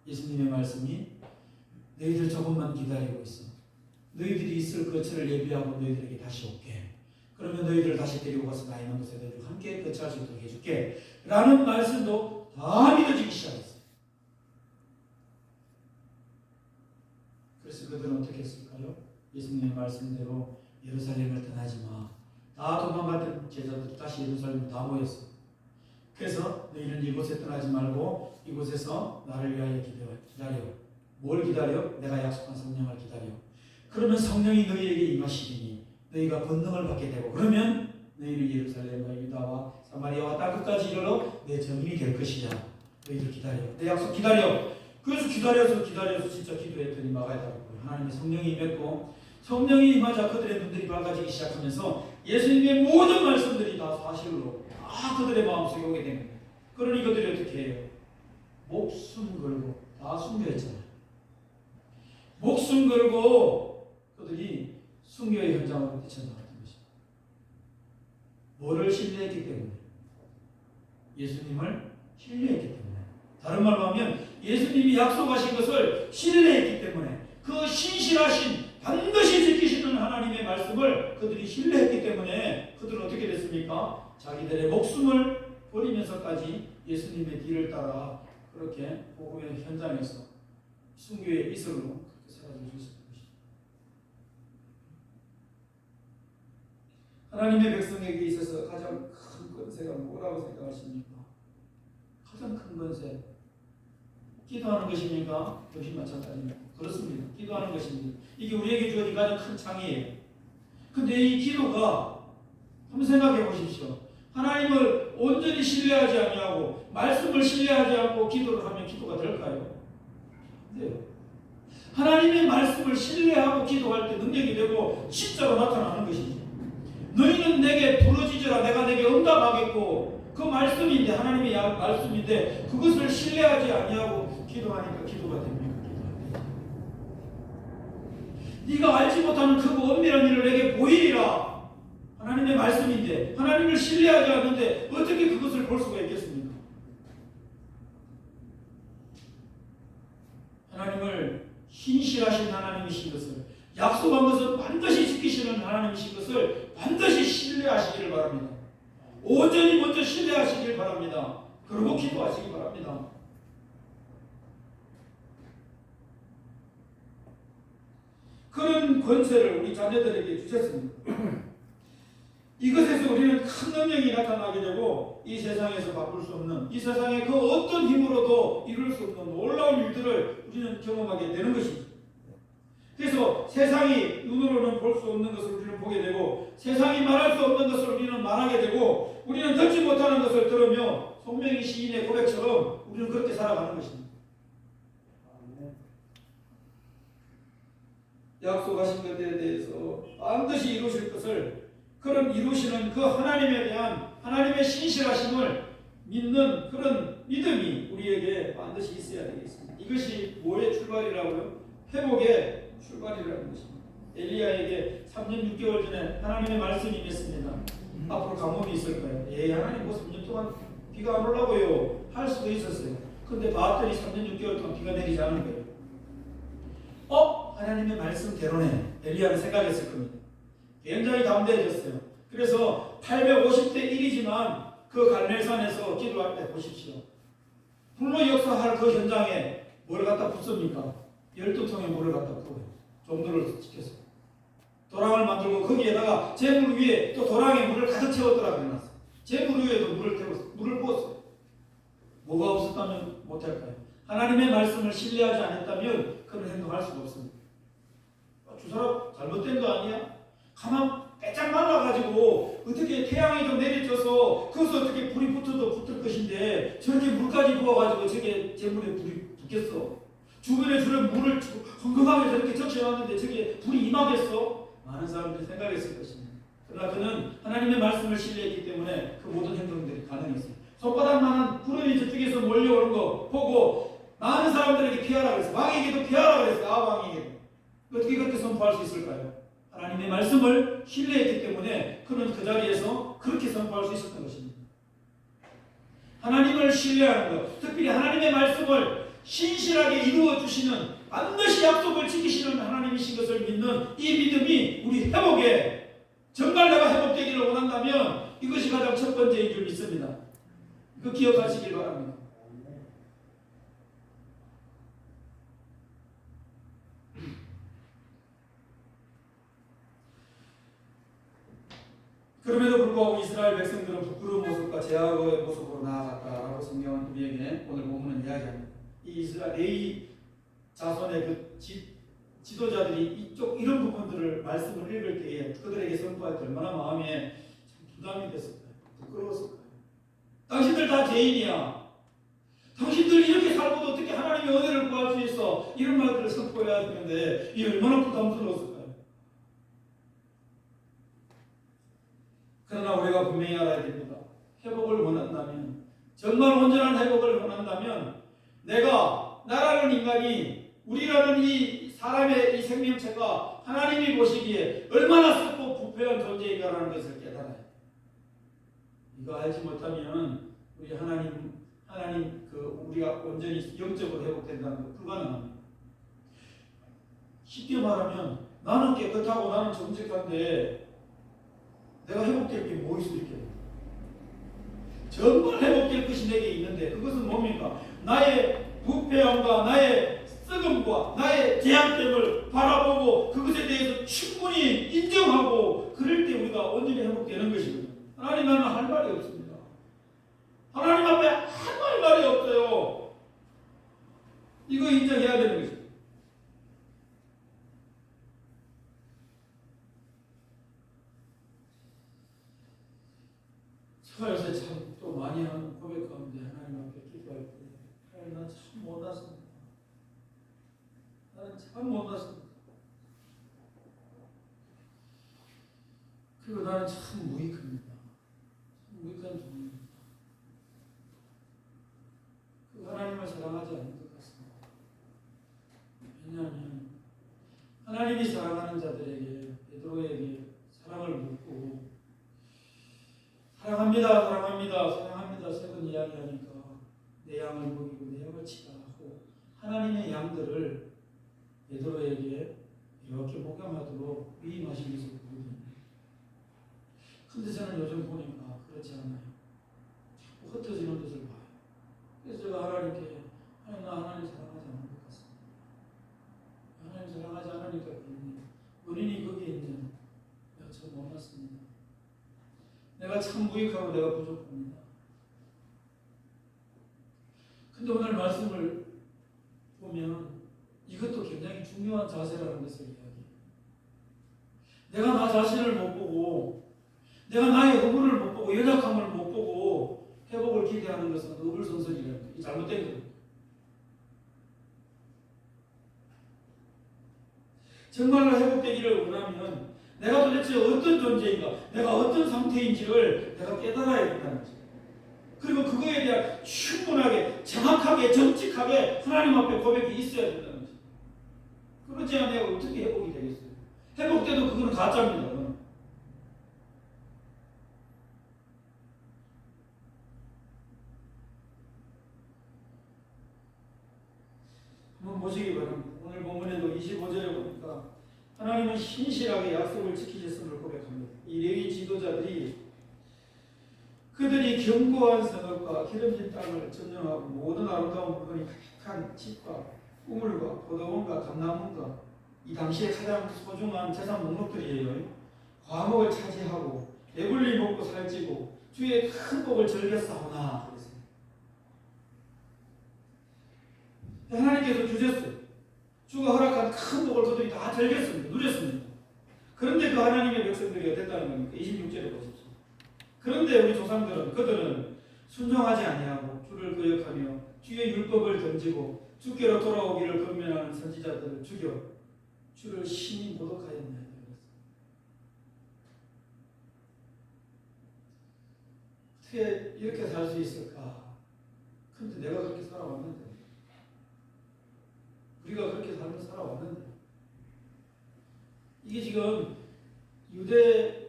예수님의 말씀이 너희들 조금만 기다리고 있어. 너희들이 있을 거처를 예비하고 너희들에게 다시 올게. 그러면 너희들을 다시 데리고 가서 나 있는 곳에 너희들 함께 거처할 수 있도록 해줄게. 라는 말씀도 다 믿어지기 시작했어요. 그래서 그들은 어떻게 했을까요? 예수님의 말씀대로 예루살렘을 떠나지 마. 다 도망갔던 제자들 다시 예루살렘에 다 모였어. 그래서 너희는 이곳에 떠나지 말고 이곳에서 나를 위하여 기다려. 뭘 기다려? 내가 약속한 성령을 기다려. 그러면 성령이 너희에게 임하시리니 너희가 권능을 받게 되고, 그러면 너희를 예루살렘과 유다와 사마리아와 땅 끝까지 이르러 내 증인이 될 것이야. 너희들 기다려. 내 약속 기다려. 그래서 기다려서 진짜 기도했더니 막아야겠고 하나님의 성령이 임했고, 성령이 임하자 그들의 눈들이 밝아지기 시작하면서 예수님의 모든 말씀들이 다 사실로 다 그들의 마음속에 오게 된 거예요. 그러니 그들이 어떻게 해요? 목숨 걸고 다 순교했잖아요. 목숨 걸고 그들이 순교의 현장으로 뛰쳐나갔던 것입니다. 뭐를 신뢰했기 때문에? 예수님을 신뢰했기 때문에. 다른 말로 하면 예수님이 약속하신 것을 신뢰했기 때문에, 그 신실하신 반드시 지키시는 하나님의 말씀을 그들이 신뢰했기 때문에 그들은 어떻게 됐습니까? 자기들의 목숨을 버리면서까지 예수님의 뒤를 따라 그렇게 복음의 현장에서 순교의 이슬로 그렇게 사라져 주셨던 것입니다. 하나님의 백성에게 있어서 가장 큰 권세가 뭐라고 생각하십니까? 가장 큰 권세, 기도하는 것입니까? 역시 마찬가지입니다. 그렇습니다. 기도하는 것입니다. 이게 우리에게 주어진 가장 큰 창이에요. 근데 이 기도가 한번 생각해 보십시오. 하나님 하나님을 온전히 신뢰하지 아니하고 말씀을 신뢰하지 않고 기도를 하면 기도가 될까요? 네. 하나님의 말씀을 신뢰하고 기도할 때 능력이 되고 진짜로 나타나는 것이죠. 너희는 내게 부르짖으라 내가 내게 응답하겠고, 그 말씀인데, 하나님의 말씀인데 그것을 신뢰하지 아니하고 기도하니까 기도가 됩니까? 네가 알지 못하는 크고 엄밀한 일을 내게 보이리라. 하나님의 말씀인데 하나님을 신뢰하지 않는데 어떻게 그것을 볼 수가 있겠습니까? 하나님을 신실하신 하나님이신 것을, 약속한 것을 반드시 지키시는 하나님이신 것을 반드시 신뢰하시기를 바랍니다. 온전히 먼저 신뢰하시길 바랍니다. 그리고 기도하시기 바랍니다. 그런 권세를 우리 자녀들에게 주셨습니다. 이것에서 우리는 큰 능력이 나타나게 되고 이 세상에서 바꿀 수 없는, 이 세상의 그 어떤 힘으로도 이룰 수 없는 놀라운 일들을 우리는 경험하게 되는 것입니다. 그래서 세상이 눈으로는 볼 수 없는 것을 우리는 보게 되고, 세상이 말할 수 없는 것을 우리는 말하게 되고, 우리는 듣지 못하는 것을 들으며 손명희 시인의 고백처럼 우리는 그렇게 살아가는 것입니다. 약속하신 것에 대해서 반드시 이루실 것을, 그런 이루시는 그 하나님에 대한 하나님의 신실하심을 믿는 그런 믿음이 우리에게 반드시 있어야 되겠습니다. 이것이 뭐의 출발이라고요? 회복의 출발이라는 것입니다. 엘리야에게 3년 6개월 전에 하나님의 말씀이 임했습니다. 앞으로 가뭄이 있을까요? 하나님 뭐 3년 동안 비가 안 오려고요 할 수도 있었어요. 그런데 봤더니 3년 6개월 동안 비가 내리지 않은 거예요. 하나님의 말씀대로네. 엘리야는 생각했을 겁니다. 굉장히 담대해졌어요. 그래서 850대 1이지만 그 갈멜산에서 기도할 때 보십시오. 불로 역사할 그 현장에 뭘 갖다 붓습니까? 12통의 물을 갖다 부어요. 종들을 지켜서. 도랑을 만들고 거기에다가 제물 위에 또 도랑에 물을 가득 채웠더라고 해놨어요. 제물 위에도 물을 부었어요. 뭐가 없었다면 못할까요? 하나님의 말씀을 신뢰하지 않았다면 그런 행동할 수가 없습니다. 두 사람 잘못된 거 아니야? 가만 빼짝 말라가지고 어떻게 태양이 좀 내려져서 거기서 어떻게 불이 붙을 것인데 저렇게 물까지 부어가지고 저게 제물에 불이 붙겠어? 주변에 저런 물을 흥건하게 저렇게 적셔놨는데 저게 불이 임하겠어? 많은 사람들이 생각했을 것입니다. 그러나 그는 하나님의 말씀을 신뢰했기 때문에 그 모든 행동들이 가능했어요. 손바닥만한 구름이 저쪽에서 몰려오는 거 보고 많은 사람들에게 피하라 그랬어요. 왕에게도 피하라 그랬어요. 왕에게도. 어떻게 그렇게 선포할 수 있을까요? 하나님의 말씀을 신뢰했기 때문에 그는 그 자리에서 그렇게 선포할 수 있었던 것입니다. 하나님을 신뢰하는 것, 특별히 하나님의 말씀을 신실하게 이루어 주시는, 반드시 약속을 지키시는 하나님이신 것을 믿는 이 믿음이 우리 회복에, 정말 내가 회복되기를 원한다면 이것이 가장 첫 번째인 줄 믿습니다. 이거 기억하시길 바랍니다. 그럼에도 불구하고 이스라엘 백성들은 부끄러운 모습과 제약의 모습으로 나아갔다라고 성경은 우리에게 오늘 본문은 이야기합니다. 이 이스라엘 레위 자손의 그 지도자들이 이런 부분들을 말씀을 읽을 때에 그들에게 선포할 때 얼마나 마음에 부담이 됐을까요? 부끄러웠을까요? 당신들 다 죄인이야. 당신들 이렇게 살고도 어떻게 하나님의 은혜를 구할 수 있어? 이런 말들을 선포해야 되는데 이 얼마나 부담스러웠을까요? 그러나 우리가 분명히 알아야 됩니다. 회복을 원한다면, 정말 온전한 회복을 원한다면 나라는 인간이, 우리라는 이 사람의 이 생명체가 하나님이 보시기에 얼마나 썩고 부패한 존재인가라는 것을 깨달아야 돼요. 이거 알지 못하면 우리 하나님 우리가 온전히 영적으로 회복된다는 건 불가능합니다. 쉽게 말하면 나는 깨끗하고 나는 정직한데 내가 회복될 게 뭐 있을게? 정말 회복될 것이 내게 있는데 그것은 뭡니까? 나의 부패함과 나의 썩음과 나의 제약됨을 바라보고 그것에 대해서 충분히 인정하고 그럴 때 우리가 온전히 회복되는 것이거든요. 하나님 앞에 할 말이 없습니다. 하나님 앞에 할 말이 없어요. 이거 인정해야 되는 것입니다. 요새 참 또 많이 하는 고백 가운데 하나님 앞에 기도할 때 하나님 난 참 못났습니다. 나는 참 못났습니다. 그리고 나는 참 무익합니다. 참 무익한 종입니다. 그 하나님을 사랑하지 않는 것 같습니다. 왜냐하면 하나님이 사랑하는 자들에게 베드로에게 사랑을 묻고 사랑합니다, 사랑합니다, 사랑합니다 세 번 이야기하니까 내 양을 먹이고 내 양을 치라 하고 하나님의 양들을 베드로에게 이렇게 목양하도록 위임하시기 위해서 부르거든요. 근데 저는 요즘 보니까 그렇지 않아요. 자꾸 흩어지는 것을 봐요. 그래서 제가 하나님께 하나님 나 하나님 사랑하지 않는 것 같습니다. 하나님 사랑하지 않으니까 그렇네요. 원인이 거기에 있는 내가 참 못났습니다. 내가 참 무익하고 내가 부족합니다. 근데 오늘 말씀을 보면 이것도 굉장히 중요한 자세라는 것을 이야기해요. 내가 나 자신을 못 보고 내가 나의 허물을 못 보고 연약함을 못 보고 회복을 기대하는 것은 어불성설이라는 거예요. 이 잘못된 거예요. 정말로 회복되기를 원하면 내가 도대체 어떤 존재인가, 내가 어떤 상태인지를 내가 깨달아야 된다는 거죠. 그리고 그거에 대한 충분하게, 정확하게, 정직하게 하나님 앞에 고백이 있어야 된다는 거죠. 그렇지 않으면 내가 어떻게 회복이 되겠어요? 회복돼도 그거는 가짜입니다. 한번 보시기 바랍니다. 오늘 본문에도 25절에 보니까 하나님은 신실하게 약속을 지키셨음을 고백합니다. 이 레위 지도자들이 그들이 견고한 성읍과 기름진 땅을 점령하고 모든 아름다운 물건이 가득한 집과 우물과 포도원과 감나무가 이 당시에 가장 소중한 재산 목록들이에요. 과목을 차지하고 배불리 먹고 살찌고 주의 큰 복을 즐겨 싸우나 그랬어요. 하나님께서 주셨어요. 주가 허락한 큰 복을 그들이 다 즐겼습니다. 누렸습니다. 그런데 그 하나님의 백성들이 어땠다는 겁니까? 26절에 보십시오. 그런데 우리 조상들은 그들은 순종하지 아니하고 주를 거역하며 주의 율법을 던지고 주께로 돌아오기를 권면하는 선지자들을 죽여 주를 심히 모독하였네. 어떻게 이렇게 살 수 있을까? 근데 내가 그렇게 살아왔는데, 우리가 그렇게 살아왔는데, 이게 지금 유대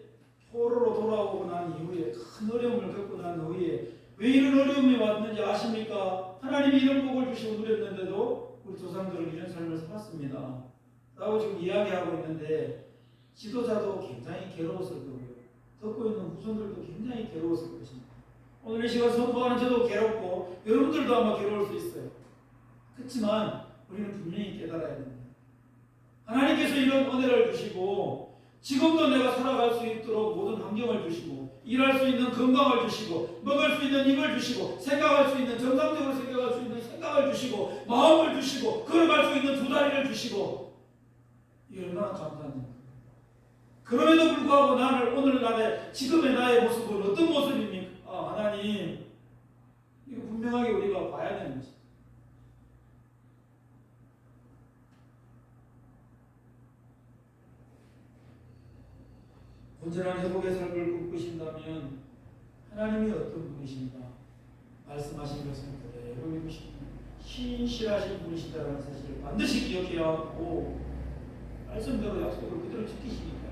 포로로 돌아오고 난 이후에 큰 어려움을 겪고 난 후에 왜 이런 어려움이 왔는지 아십니까? 하나님이 이런 복을 주시고 누렸는데도 우리 조상들은 이런 삶을 살았습니다. 라고 지금 이야기하고 있는데 지도자도 굉장히 괴로웠을 거고요. 듣고 있는 후손들도 굉장히 괴로웠을 것입니다. 오늘 이 시간 선포하는 저도 괴롭고 여러분들도 아마 괴로울 수 있어요. 그렇지만 우리는 분명히 깨달아야 됩니다. 하나님께서 이런 은혜를 주시고 지금도 내가 살아갈 수 있도록 모든 환경을 주시고 일할 수 있는 건강을 주시고 먹을 수 있는 입을 주시고 생각할 수 있는 정상적으로 생각할 수 있는 생각을 주시고 마음을 주시고 걸어갈 수 있는 두 다리를 주시고 이게 얼마나 감사한 일입니까? 그럼에도 불구하고 나를 오늘날의 지금의 나의 모습은 어떤 모습입니까? 하나님 이거 분명하게 우리가 봐야 되는 것입니다. 온전한 회복의 삶을 꿈꾸신다면 하나님이 어떤 분이신가 말씀하신 것은 그대로 이루시는 신실하신 분이시다라는 사실을 반드시 기억해야 하고 말씀대로 약속을 그대로 지키시니까.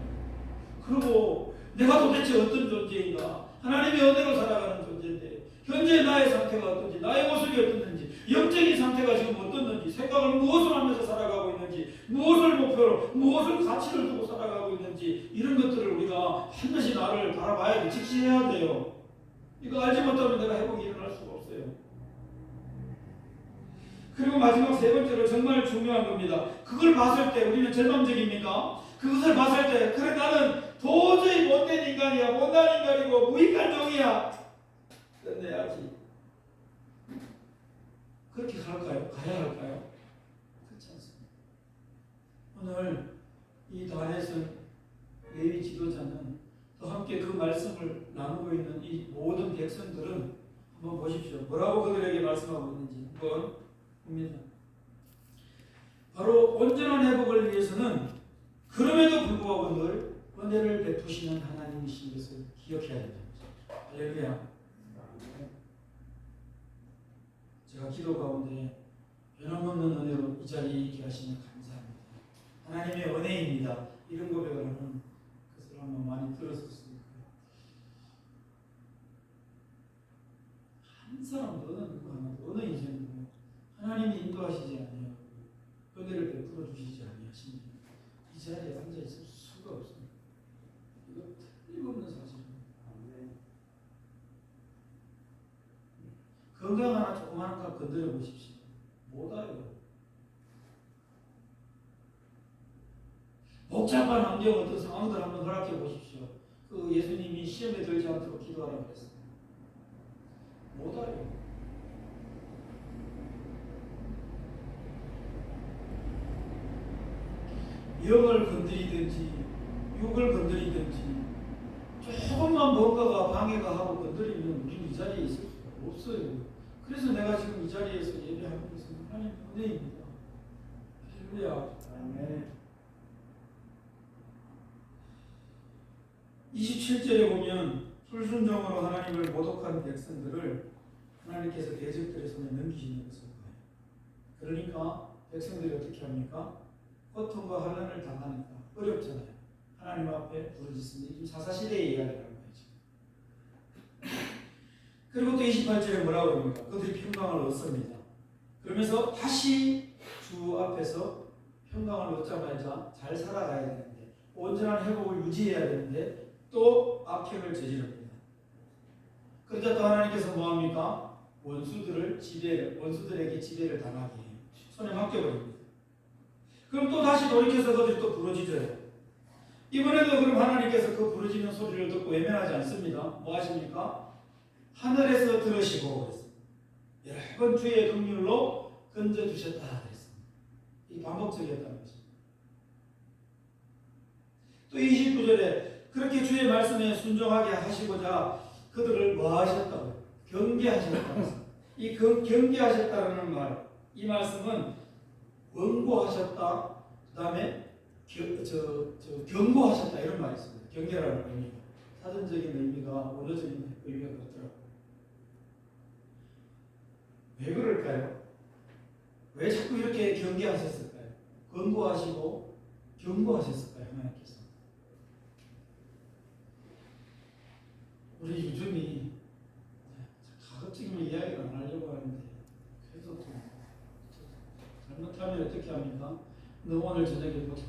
그리고 내가 도대체 어떤 존재인가, 하나님의 은혜로 살아가는 존재인데 현재 나의 상태가 어떤지, 나의 모습이 어떻는지, 영적인 상태가 지금 어떻는지, 생각을 무엇을 하면서 살아가고 있는지, 무엇을 목표로, 무엇을 가치를 두고 살아가고 있는지, 이런 것들을 우리가 반드시 나를 바라봐야 돼. 직시해야 돼요. 이거 알지 못하면 내가 회복이 일어날 수가 없어요. 그리고 마지막 세 번째로 정말 중요한 겁니다. 그걸 봤을 때 우리는 절망적입니까? 그것을 봤을 때 그래 나는 도저히 못된 인간이야, 못난 인간이고 무익한 종이야, 끝내야지. 그렇게 갈까요? 가야 할까요? 그렇지 않습니다. 오늘 이 다윗은 레위 지도자는 또 함께 그 말씀을 나누고 있는 이 모든 백성들은 한번 보십시오. 뭐라고 그들에게 말씀하고 있는지 한번 봅니다. 바로 온전한 회복을 위해서는 그럼에도 불구하고 늘 은혜를 베푸시는 하나님이신 것을 기억해야 된다. 할렐루야. 제가 기도 가운데 변함없는 은혜로 이 자리에 있게 하시면 감사합니다. 하나님의 은혜입니다. 이런 고백을 하는 것을 한번 많이 들었었습니다. 한 사람도 어느 인생도 하나님이 인도하시지 아니하고 은혜를 베풀어 주시지 아니하시니 이 자리에 앉아 있을 수가 없습니다. 이거 틀림없는 사실입니다. 건강 하나 조그마한 값 건드려 보십시오. 못 와요. 복잡한 환경 어떤 상황들 한번 허락해 보십시오. 그 예수님이 시험에 들지 않도록 기도하라고 그랬어요. 못 와요. 영을 건드리든지 육을 건드리든지 조금만 뭔가가 방해가 하고 건드리면 우리는 이 자리에 있을 수가 없어요. 그래서 내가 지금 이 자리에서 예배하는 것은 하나님의 은혜입니다. 할렐루야. 아멘. 27절에 보면 불순종으로 하나님을 모독한 백성들을 하나님께서 대적들의 손에 넘기시는 것을 봐요. 그러니까 백성들이 어떻게 합니까? 고통과 환난을 당하니까 어렵잖아요. 하나님 앞에 부르짖습니다. 사사시대의 이야기라는 거죠. 그리고 또 28절에 뭐라고 합니까? 그들이 평강을 얻습니다. 그러면서 다시 주 앞에서 평강을 얻자마자 잘 살아가야 되는데 온전한 회복을 유지해야 되는데 또 악행을 저지릅니다. 그러자 또 하나님께서 뭐합니까? 원수들에게 지배를 당하게 해요. 손에 맡겨버립니다. 그럼 또 다시 돌이켜서 그들이 또 부르짖어요. 이번에도 그럼 하나님께서 그 부르짖는 소리를 듣고 외면하지 않습니다. 뭐 하십니까? 하늘에서 들으시고 그랬습니다. 여러 번 주의 긍휼로 건져주셨다 그랬습니다. 이 반복적이었다는 거죠. 또 29절에 그렇게 주의 말씀에 순종하게 하시고자 그들을 뭐 하셨다고요? 경계하셨다고. 이 경계하셨다는 말, 이 말씀은 원고하셨다, 그 다음에 경고하셨다 이런 말이 있습니다. 경계라는 의미가 사전적인 의미가 원어적인 의미가 그렇더라고요. 왜 그럴까요? 왜 자꾸 이렇게 경계하셨을까요? 권고하시고 경고하셨을까요? 하나님께서 우리 요즘이 가급적이면 이야기를 안 하려고 하는데 그래도 또 잘못하면 어떻게 합니까? 너 오늘 저녁에 보자.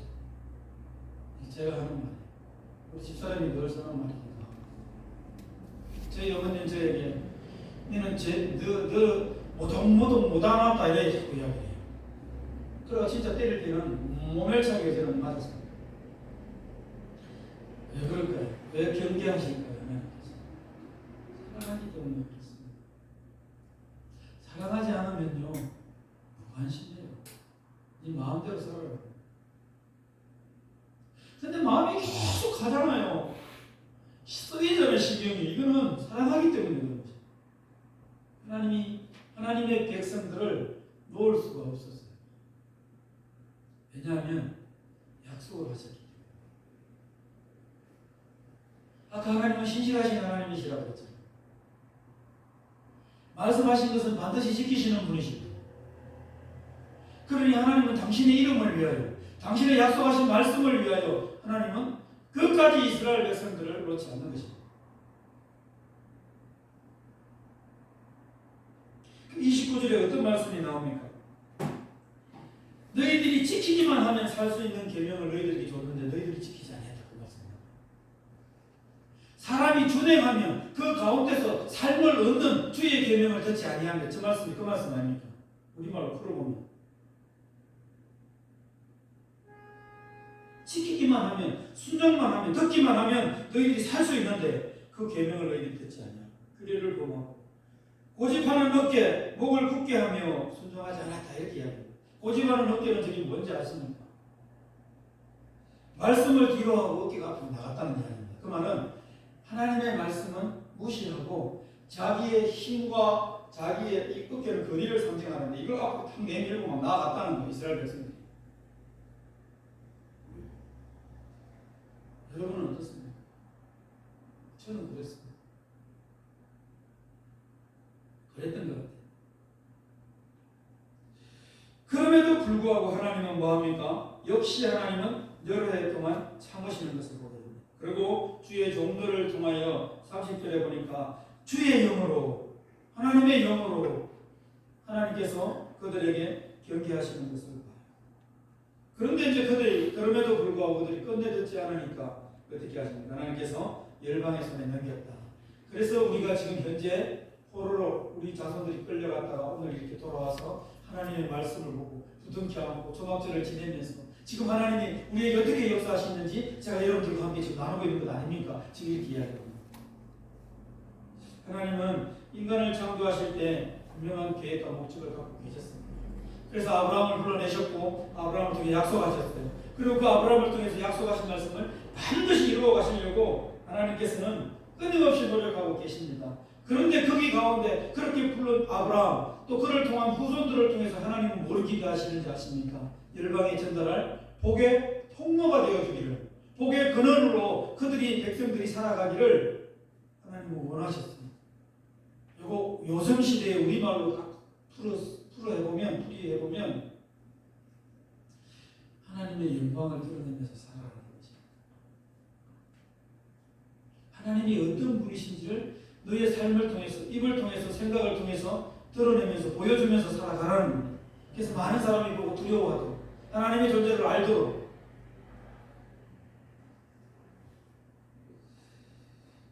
제가 하는 말이에요. 우리 집사람이 늘 쓰는 말입니다. 저희 어머니는 저에게 너는 모동 못하나다 이래 자꾸 이야기해요. 그래가 진짜 때릴 때는 모멸차게 저는 맞았습니다. 왜 그럴까요? 왜 경계하실까요? 사랑하기 때문에 그렇습니다. 사랑하지 않으면요 무관심해요. 네 마음대로 살아요. 근데 마음이 계속 가잖아요. 쓰기 전에 신경이 이거는 사랑하기 때문에 그런 거죠. 하나님의 백성들을 놓을 수가 없었어요. 왜냐하면 약속을 하셨기 때문에. 아까 하나님은 신실하신 하나님이시라고 했잖아요. 말씀하신 것은 반드시 지키시는 분이십니다. 그러니 하나님은 당신의 이름을 위하여, 당신의 약속하신 말씀을 위하여 하나님은 끝까지 이스라엘 백성들을 놓지 않는 것입니다. 29절에 어떤 말씀이 나옵니까? 너희들이 지키기만 하면 살 수 있는 계명을 너희들에게 줬는데 너희들이 지키지 않았다. 그 말씀입니다. 사람이 준행하면 그 가운데서 삶을 얻는 주의 계명을 듣지 아니하면 저 말씀이 그 말씀 아닙니까? 우리말로 풀어보면 지키기만 하면, 순종만 하면, 듣기만 하면 너희들이 살 수 있는데 그 계명을 너희들이 듣지 않냐. 그리를 범하고 고집하는 어깨, 목을 굳게 하며 순종하지 않았다 이렇게 이야기합니다. 고집하는 어깨는 저기 뭔지 아십니까? 말씀을 뒤로 하고 어깨가 앞으로 나갔다는 이야기입니다. 그 말은 하나님의 말씀은 무시하고 자기의 힘과 자기의 이 어깨를 거리를 상징하는데 이걸 앞으로 탁 내밀고 막 나아갔다는 거예요. 이스라엘 백성들이. 여러분은 어떻습니까? 저는 그랬습니다. 그랬던 것 같아요. 그럼에도 불구하고 하나님은 뭐합니까? 역시 하나님은 여러 해 동안 참으시는 것을 보게 됩니다. 그리고 주의 종들을 통하여 30절에 보니까 주의 영으로 하나님의 영으로 하나님께서 그들에게 경계하시는 것을 봐요. 그런데 이제 그들이 그럼에도 불구하고 그들이 끝내듣지 않으니까 어떻게 하십니까? 하나님께서 열방의 손에 넘겼다. 그래서 우리가 지금 현재 포로로 우리 자손들이 끌려갔다가 오늘 이렇게 돌아와서 하나님의 말씀을 보고 부둥켜 안고 초막절을 지내면서 지금 하나님이 우리에게 어떻게 역사하시는지 제가 여러분들과 함께 지금 나누고 있는 것 아닙니까? 지금 이렇게 이야기합니다. 하나님은 인간을 창조하실 때 분명한 계획과 목적을 갖고 계셨습니다. 그래서 아브라함을 불러내셨고 아브라함을 통해 약속하셨어요. 그리고 그 아브라함을 통해서 약속하신 말씀을 반드시 이루어 가시려고 하나님께서는 끊임없이 노력하고 계십니다. 그런데 거기 가운데 그렇게 부른 아브라함 또 그를 통한 후손들을 통해서 하나님은 뭘 기대하시는지 아십니까? 열방에 전달할 복의 통로가 되어주기를, 복의 근원으로 그들이 백성들이 살아가기를 하나님은 원하셨습니다. 이거 요즘 시대에 우리말로 딱 풀이해보면 하나님의 영광을 드러내면서 살아가는 거지. 하나님이 어떤 분이신지를 너의 삶을 통해서, 입을 통해서, 생각을 통해서 드러내면서 보여주면서 살아가라는 겁니다. 그래서 많은 사람이 보고 두려워하도록, 하나님의 존재를 알도록.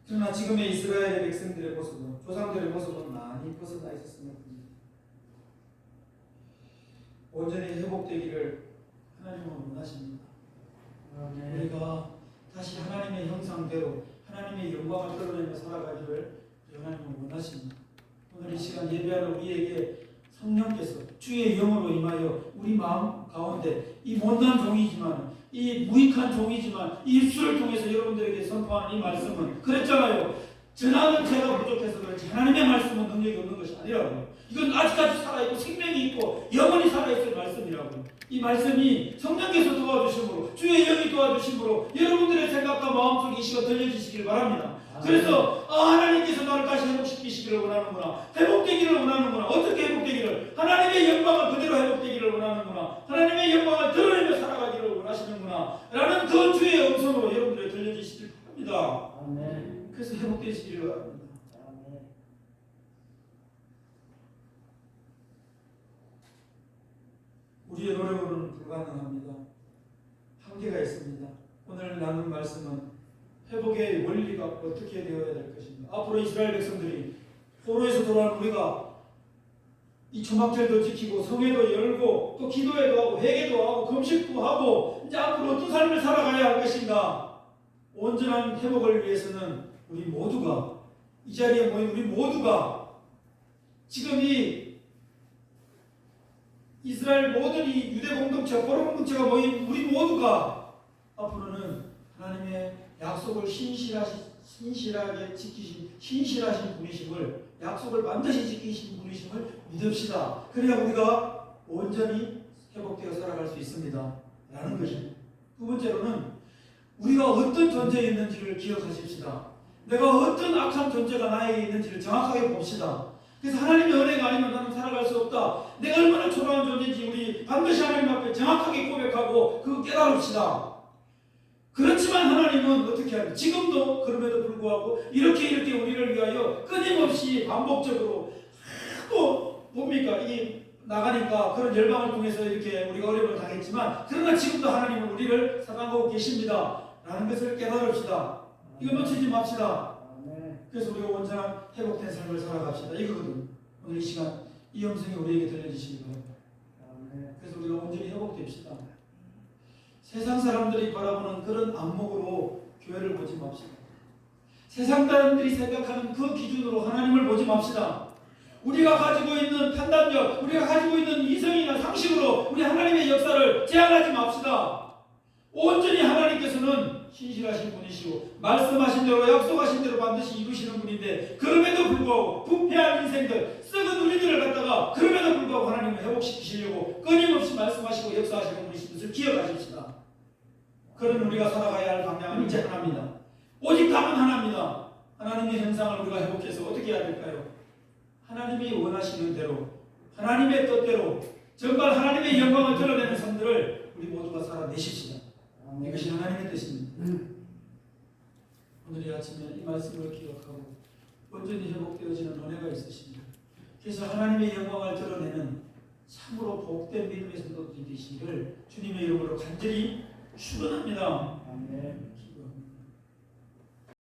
그러나 지금의 이스라엘의 백성들의 모습은, 조상들의 모습은 많이 벗어나 있었습니다. 온전히 회복되기를 하나님은 원하십니다. 우리가 다시 하나님의 형상대로 하나님의 영광을 드러내며 살아가기를 하나님은 원하십니다. 오늘 이 시간 예배하는 우리에게 성령께서 주의 영으로 임하여 우리 마음 가운데 이 못난 종이지만 이 무익한 종이지만 이 입술을 통해서 여러분들에게 선포하는 이 말씀은 그랬잖아요. 전하는 제가 부족해서 그렇지 하나님의 말씀은 능력이 없는 것이 아니라고요. 이건 아직까지 살아있고 생명이 있고 영원히 살아있을 말씀이라고요. 이 말씀이 성령께서 도와주심으로 주의 영이 도와주심으로 여러분들의 생각과 마음속에 이 시간 들려주시길 바랍니다. 그래서 하나님께서 나를 다시 회복시키시기를 원하는구나. 회복되기를 원하는구나. 어떻게 회복되기를? 하나님의 영광을 그대로 회복되기를 원하는구나. 하나님의 영광을 드러내며 살아가기를 원하시는구나. 라는 그 주의 음성으로 여러분들이 들려주시길 바랍니다. 아멘. 그래서 회복되시기를 바랍니다. 아멘. 우리의 노력으로는 불가능합니다. 한계가 있습니다. 오늘 나눈 말씀은 회복의 원리가 어떻게 되어야 될 것인가. 앞으로 이스라엘 백성들이 포로에서 돌아온 우리가 이 초막절도 지키고 성회도 열고 또 기도회도 하고 회개도 하고 금식도 하고 이제 앞으로 어떤 삶을 살아가야 할 것인가. 온전한 회복을 위해서는 우리 모두가 이 자리에 모인 우리 모두가 지금 이 이스라엘 모든 이 유대 공동체, 포로 공동체가 모인 우리 모두가 앞으로는 하나님의 약속을 신실하게 지키신 신실하신 분이심을 약속을 반드시 지키신 분이심을 믿읍시다. 그래야 우리가 온전히 회복되어 살아갈 수 있습니다. 라는 것입니다. 두 번째로는 우리가 어떤 존재에 있는지를 기억하십시다. 내가 어떤 악한 존재가 나에게 있는지를 정확하게 봅시다. 그래서 하나님의 은혜가 아니면 나는 살아갈 수 없다. 내가 얼마나 초라한 존재인지 우리 반드시 하나님 앞에 정확하게 고백하고 그거 깨달읍시다. 그렇지만 하나님은 어떻게 합니까? 지금도 그럼에도 불구하고 이렇게 우리를 위하여 끊임없이 반복적으로 또 뭡니까? 이 나가니까 그런 열방을 통해서 이렇게 우리가 어려움을 당했지만 그러나 지금도 하나님은 우리를 사랑하고 계십니다. 라는 것을 깨달읍시다. 이거 놓치지 맙시다. 그래서 우리가 온전한 회복된 삶을 살아갑시다. 이거거든요. 오늘 이 시간 이 음성이 우리에게 들려주시기 바랍니다. 그래서 우리가 온전히 회복됩시다. 세상 사람들이 바라보는 그런 안목으로 교회를 보지 맙시다. 세상 사람들이 생각하는 그 기준으로 하나님을 보지 맙시다. 우리가 가지고 있는 판단력, 우리가 가지고 있는 이성이나 상식으로 우리 하나님의 역사를 제한하지 맙시다. 온전히 하나님께서는 신실하신 분이시고 말씀하신 대로 약속하신 대로 반드시 이루시는 분인데 그럼에도 불구하고 부패한 인생들 썩은 우리들을 갖다가 그럼에도 불구하고 하나님을 회복시키시려고 끊임없이 말씀하시고 역사하시는 분이신 것을 기억하십시다. 그런 우리가 살아가야 할 방향은 이제 하나입니다. 오직 답은 하나입니다. 하나님의 형상을 우리가 회복해서 어떻게 해야 될까요? 하나님이 원하시는 대로 하나님의 뜻대로 정말 하나님의 영광을 드러내는 삶들을 우리 모두가 살아내십시다. 이것이 하나님의 뜻입니다. 오늘 이 아침에 이 말씀을 기억하고 온전히 회복되어지는 은혜가 있으십니다. 그래서 하나님의 영광을 드러내는 참으로 복된 믿음의 성도들이 되시기를 주님의 이름으로 간절히 축원합니다. 아멘.